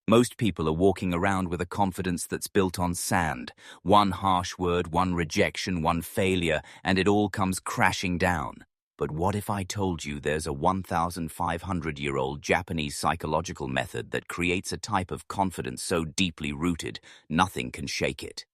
Most people are walking around with a confidence that's built on sand. One harsh word, one rejection, one failure, and it all comes crashing down. But what if I told you there's a 1,500-year-old Japanese psychological method that creates a type of confidence so deeply rooted, nothing can shake it?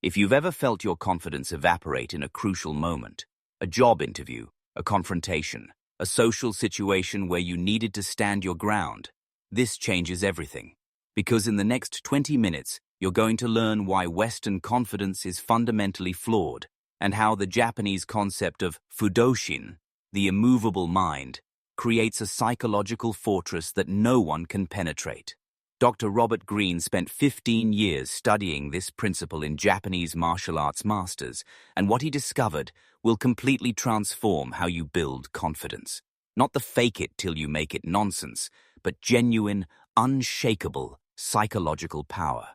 If you've ever felt your confidence evaporate in a crucial moment, a job interview, a confrontation, a social situation where you needed to stand your ground, this changes everything. Because in the next 20 minutes, you're going to learn why Western confidence is fundamentally flawed and how the Japanese concept of Fudoshin, the immovable mind, creates a psychological fortress that no one can penetrate. Dr. Robert Greene spent 15 years studying this principle in Japanese martial arts masters, and what he discovered will completely transform how you build confidence. Not the fake it till you make it nonsense, but genuine, unshakable psychological power.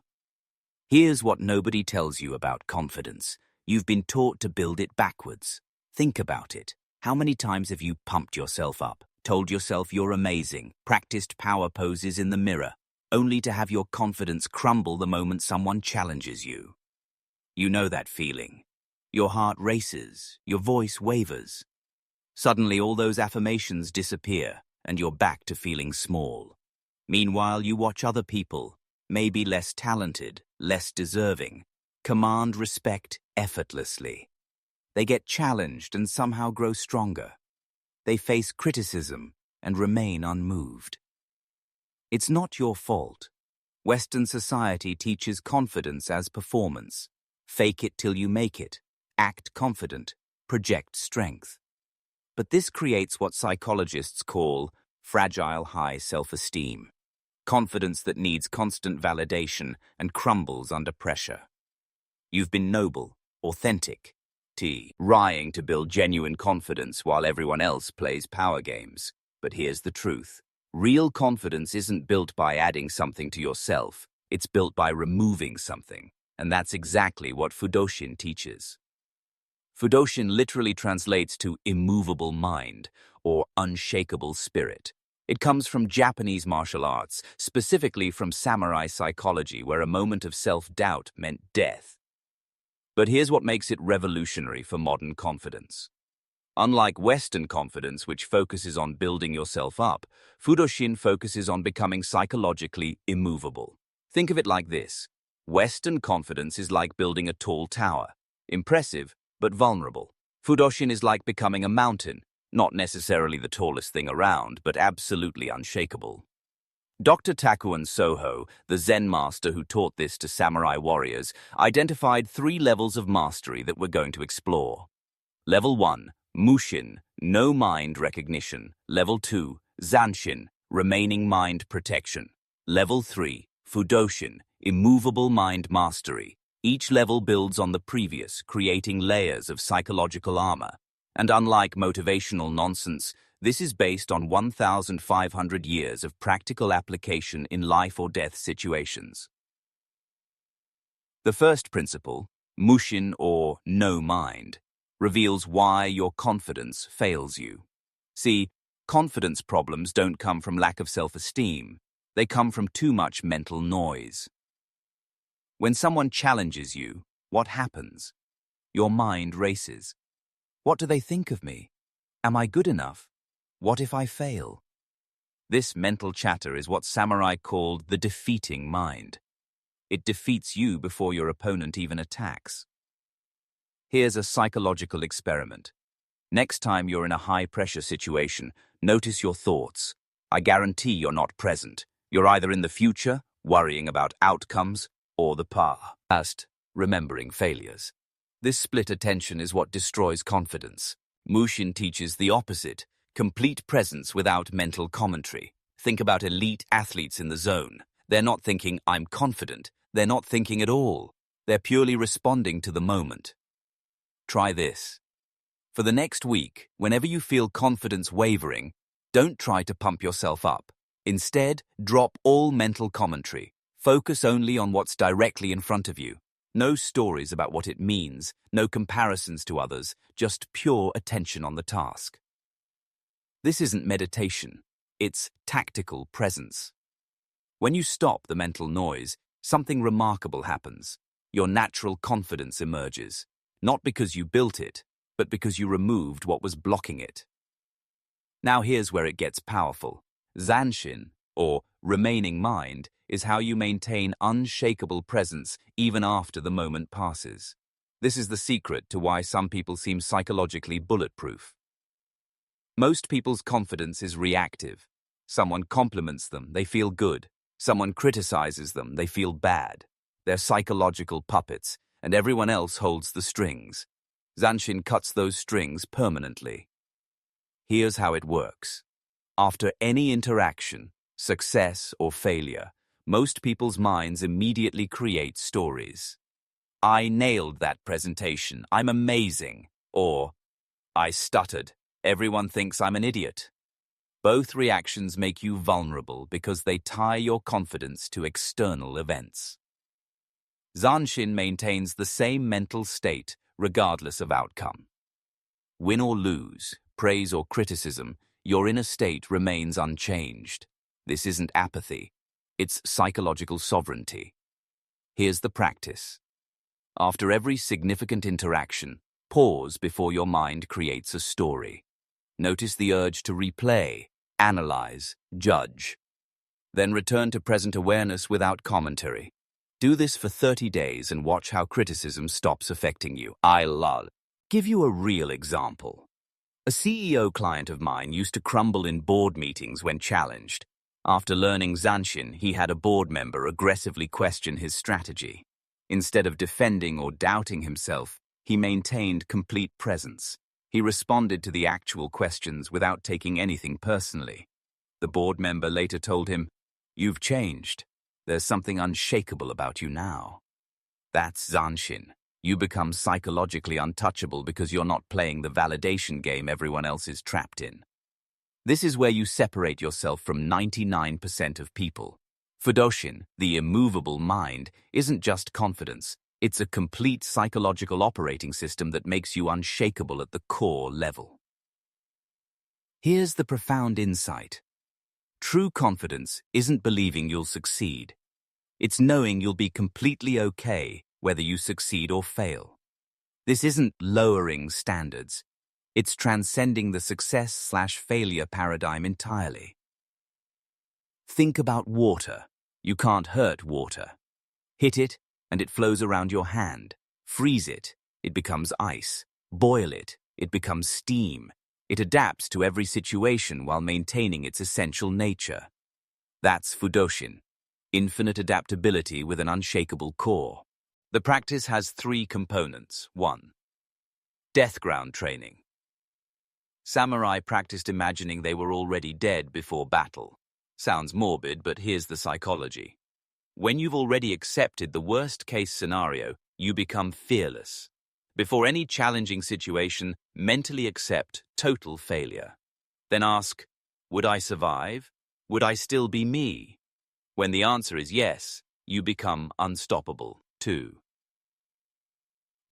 Here's what nobody tells you about confidence. You've been taught to build it backwards. Think about it. How many times have you pumped yourself up, told yourself you're amazing, practiced power poses in the mirror, only to have your confidence crumble the moment someone challenges you? You know that feeling. Your heart races, your voice wavers. Suddenly all those affirmations disappear, and you're back to feeling small. Meanwhile, you watch other people, maybe less talented, less deserving, command respect effortlessly. They get challenged and somehow grow stronger. They face criticism and remain unmoved. It's not your fault. Western society teaches confidence as performance. Fake it till you make it. Act confident. Project strength. But this creates what psychologists call fragile high self-esteem. Confidence that needs constant validation and crumbles under pressure. You've been noble, authentic, trying to build genuine confidence while everyone else plays power games. But here's the truth. Real confidence isn't built by adding something to yourself. It's built by removing something. And that's exactly what Fudoshin teaches. Fudoshin literally translates to immovable mind or unshakable spirit. It comes from Japanese martial arts, specifically from samurai psychology, where a moment of self-doubt meant death. But here's what makes it revolutionary for modern confidence. Unlike Western confidence, which focuses on building yourself up, Fudoshin focuses on becoming psychologically immovable. Think of it like this. Western confidence is like building a tall tower. Impressive, but vulnerable. Fudoshin is like becoming a mountain. Not necessarily the tallest thing around, but absolutely unshakable. Dr. Takuan Soho, the Zen master who taught this to samurai warriors, identified 3 levels of mastery that we're going to explore. Level 1, Mushin, no mind recognition. Level 2, Zanshin, remaining mind protection. Level 3, Fudoshin, immovable mind mastery. Each level builds on the previous, creating layers of psychological armor. And unlike motivational nonsense, this is based on 1,500 years of practical application in life or death situations. The first principle, Mushin or no mind, reveals why your confidence fails you. See, confidence problems don't come from lack of self-esteem. They come from too much mental noise. When someone challenges you, what happens? Your mind races. What do they think of me? Am I good enough? What if I fail? This mental chatter is what samurai called the defeating mind. It defeats you before your opponent even attacks. Here's a psychological experiment. Next time you're in a high-pressure situation, notice your thoughts. I guarantee you're not present. You're either in the future, worrying about outcomes, or the past, remembering failures. This split attention is what destroys confidence. Mushin teaches the opposite, complete presence without mental commentary. Think about elite athletes in the zone. They're not thinking, I'm confident. They're not thinking at all. They're purely responding to the moment. Try this. For the next week, whenever you feel confidence wavering, don't try to pump yourself up. Instead, drop all mental commentary. Focus only on what's directly in front of you. No stories about what it means, no comparisons to others, just pure attention on the task. This isn't meditation, it's tactical presence. When you stop the mental noise, something remarkable happens. Your natural confidence emerges, not because you built it, but because you removed what was blocking it. Now here's where it gets powerful. Zanshin, or remaining mind, is how you maintain unshakable presence even after the moment passes. This is the secret to why some people seem psychologically bulletproof. Most people's confidence is reactive. Someone compliments them, they feel good. Someone criticizes them, they feel bad. They're psychological puppets, and everyone else holds the strings. Zanshin cuts those strings permanently. Here's how it works. After any interaction, success or failure, most people's minds immediately create stories. I nailed that presentation, I'm amazing. Or, I stuttered, everyone thinks I'm an idiot. Both reactions make you vulnerable because they tie your confidence to external events. Zanshin maintains the same mental state regardless of outcome. Win or lose, praise or criticism, your inner state remains unchanged. This isn't apathy, it's psychological sovereignty. Here's the practice. After every significant interaction, pause before your mind creates a story. Notice the urge to replay, analyze, judge. Then return to present awareness without commentary. Do this for 30 days and watch how criticism stops affecting you. I'll give you a real example. A CEO client of mine used to crumble in board meetings when challenged. After learning Zanshin, he had a board member aggressively question his strategy. Instead of defending or doubting himself, he maintained complete presence. He responded to the actual questions without taking anything personally. The board member later told him, "You've changed. There's something unshakable about you now." That's Zanshin. You become psychologically untouchable because you're not playing the validation game everyone else is trapped in. This is where you separate yourself from 99% of people. Fudoshin, the immovable mind, isn't just confidence. It's a complete psychological operating system that makes you unshakable at the core level. Here's the profound insight. True confidence isn't believing you'll succeed. It's knowing you'll be completely okay whether you succeed or fail. This isn't lowering standards. It's transcending the success/failure paradigm entirely. Think about water. You can't hurt water. Hit it, and it flows around your hand. Freeze it, it becomes ice. Boil it, it becomes steam. It adapts to every situation while maintaining its essential nature. That's Fudoshin, infinite adaptability with an unshakable core. The practice has 3 components. 1. Death ground training. Samurai practiced imagining they were already dead before battle. Sounds morbid, but here's the psychology. When you've already accepted the worst-case scenario, you become fearless. Before any challenging situation, mentally accept total failure. Then ask, would I survive? Would I still be me? When the answer is yes, you become unstoppable. 2.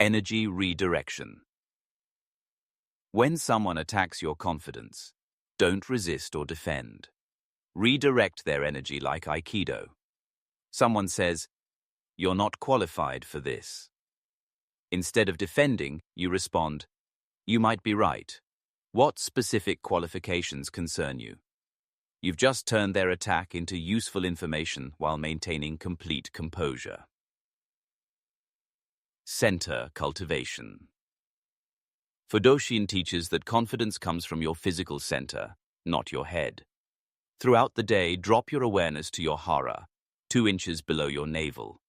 Energy redirection. When someone attacks your confidence, don't resist or defend. Redirect their energy like Aikido. Someone says, "You're not qualified for this." Instead of defending, you respond, "You might be right. What specific qualifications concern you?" You've just turned their attack into useful information while maintaining complete composure. Center cultivation. Fudoshin teaches that confidence comes from your physical center, not your head. Throughout the day, drop your awareness to your hara, 2 inches below your navel.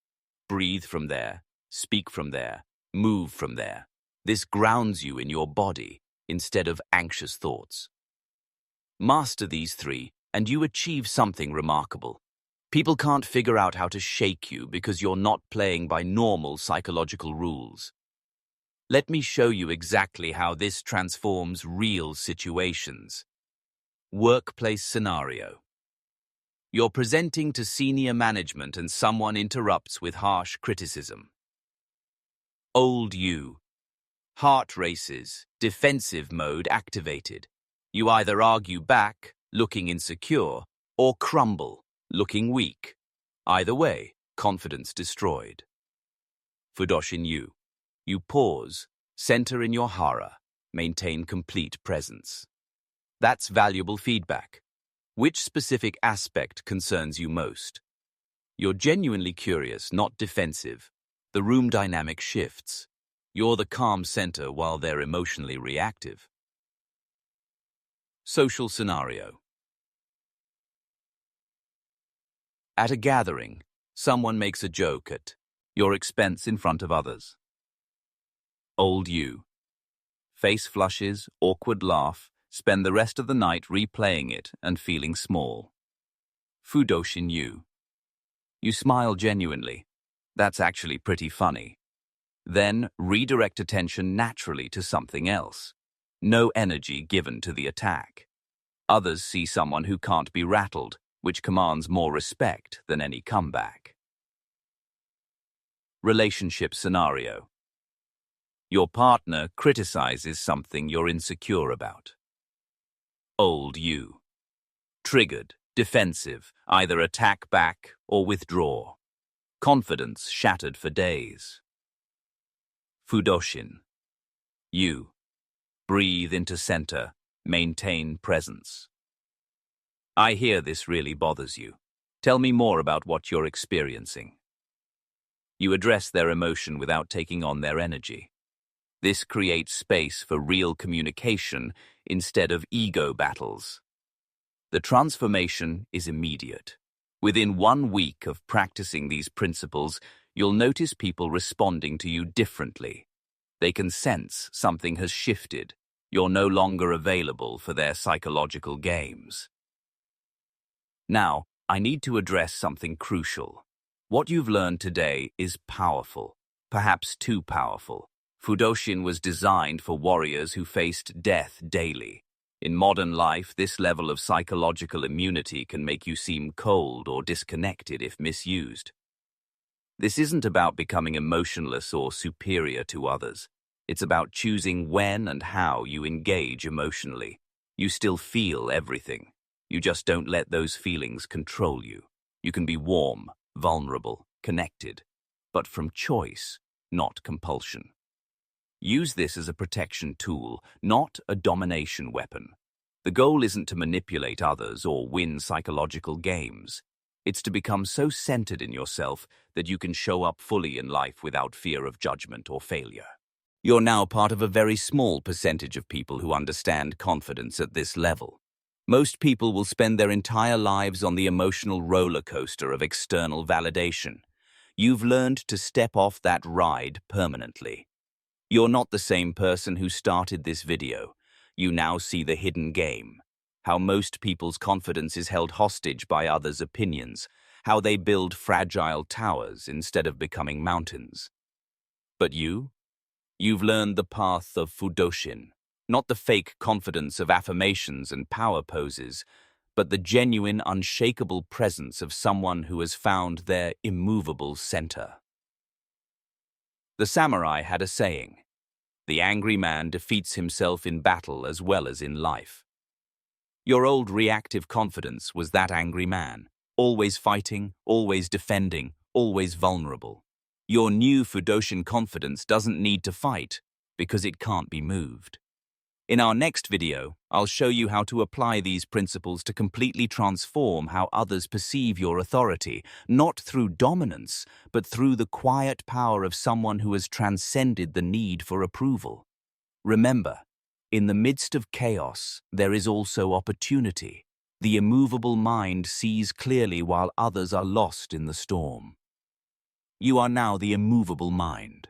Breathe from there, speak from there, move from there. This grounds you in your body instead of anxious thoughts. Master these 3, and you achieve something remarkable. People can't figure out how to shake you because you're not playing by normal psychological rules. Let me show you exactly how this transforms real situations. Workplace scenario. You're presenting to senior management and someone interrupts with harsh criticism. Old you. Heart races, defensive mode activated. You either argue back, looking insecure, or crumble, looking weak. Either way, confidence destroyed. Fudoshin you. You pause, center in your hara, maintain complete presence. That's valuable feedback. Which specific aspect concerns you most? You're genuinely curious, not defensive. The room dynamic shifts. You're the calm center while they're emotionally reactive. Social scenario. At a gathering, someone makes a joke at your expense in front of others. Old you. Face flushes, awkward laugh, spend the rest of the night replaying it and feeling small. Fudoshin you. You smile genuinely. That's actually pretty funny. Then redirect attention naturally to something else. No energy given to the attack. Others see someone who can't be rattled, which commands more respect than any comeback. Relationship scenario. Your partner criticizes something you're insecure about. Old you. Triggered, defensive, either attack back or withdraw. Confidence shattered for days. Fudoshin. You. Breathe into center, maintain presence. I hear this really bothers you. Tell me more about what you're experiencing. You address their emotion without taking on their energy. This creates space for real communication instead of ego battles. The transformation is immediate. Within 1 week of practicing these principles, you'll notice people responding to you differently. They can sense something has shifted. You're no longer available for their psychological games. Now, I need to address something crucial. What you've learned today is powerful, perhaps too powerful. Fudoshin was designed for warriors who faced death daily. In modern life, this level of psychological immunity can make you seem cold or disconnected if misused. This isn't about becoming emotionless or superior to others. It's about choosing when and how you engage emotionally. You still feel everything. You just don't let those feelings control you. You can be warm, vulnerable, connected, but from choice, not compulsion. Use this as a protection tool, not a domination weapon. The goal isn't to manipulate others or win psychological games. It's to become so centered in yourself that you can show up fully in life without fear of judgment or failure. You're now part of a very small percentage of people who understand confidence at this level. Most people will spend their entire lives on the emotional roller coaster of external validation. You've learned to step off that ride permanently. You're not the same person who started this video. You now see the hidden game. How most people's confidence is held hostage by others' opinions. How they build fragile towers instead of becoming mountains. But you've learned the path of Fudoshin. Not the fake confidence of affirmations and power poses, but the genuine, unshakable presence of someone who has found their immovable center. The samurai had a saying, "The angry man defeats himself in battle as well as in life." Your old reactive confidence was that angry man, always fighting, always defending, always vulnerable. Your new Fudoshin confidence doesn't need to fight because it can't be moved. In our next video, I'll show you how to apply these principles to completely transform how others perceive your authority, not through dominance, but through the quiet power of someone who has transcended the need for approval. Remember, in the midst of chaos, there is also opportunity. The immovable mind sees clearly while others are lost in the storm. You are now the immovable mind.